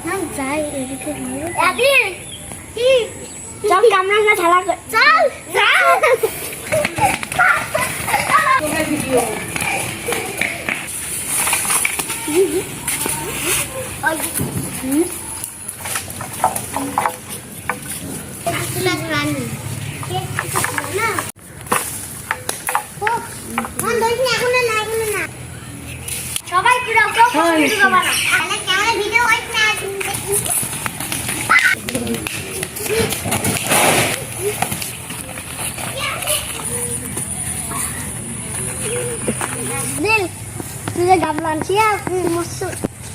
না যাই এদিকে আদিল কি চল কামরা না ঝালা কর চল চল তোমার ভিডিও ওই তুলা রানী কে না ও মন ধরিস না এখন না সবাই পুরো ভিডিও বানাও তাহলে ক্যামেরা ভিডিও করিস না দিল তুই যে গাবলা আনছি মস্ত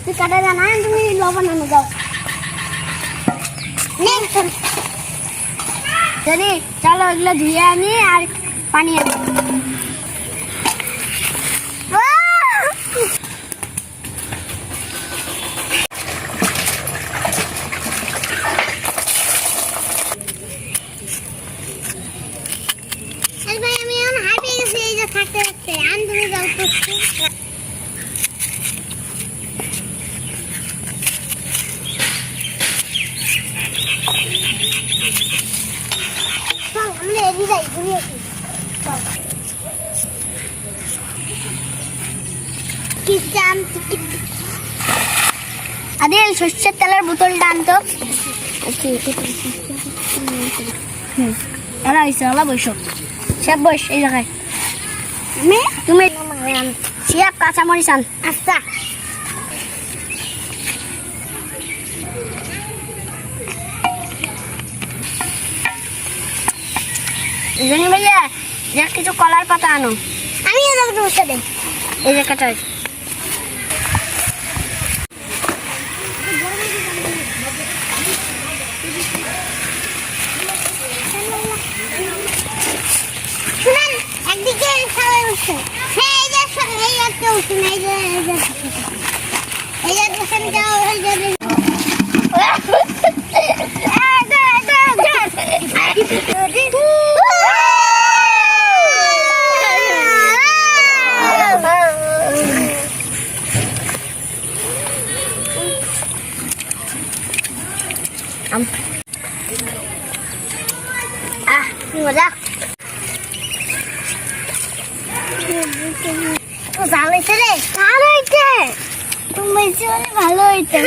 তুই কাটা জানা তুমি লবণ আনো যাও যদি চলো এগুলো ধুয়ে আনি আর পানি আনি আমি এখন হাঁপিয়ে গেছি এই যে থাকতে থাকতে আন তুমি যাও আমরা এগিয়ে যাই ঘুরিয়ে আদিল সর্ষের তেলের বোতলটা আনতো ওলা হয়েছে ওলা বৈশো সব বস এই জায়গায় তুমি সিয়াপ কাঁচামরিচ আন আচ্ছা জানি ভাইয়া যে কিছু কলার পাতা আনো আমিও যাবো তোমার সাথে এই যে কাটাই শুনেন একদিকে সবাই উঠছে এই যে এই একটা উঠছে না এই যে বসেন যাও এই যে মজা ভালো হয়েছে রে ভালো হয়েছে তুমি ভালো হয়েছে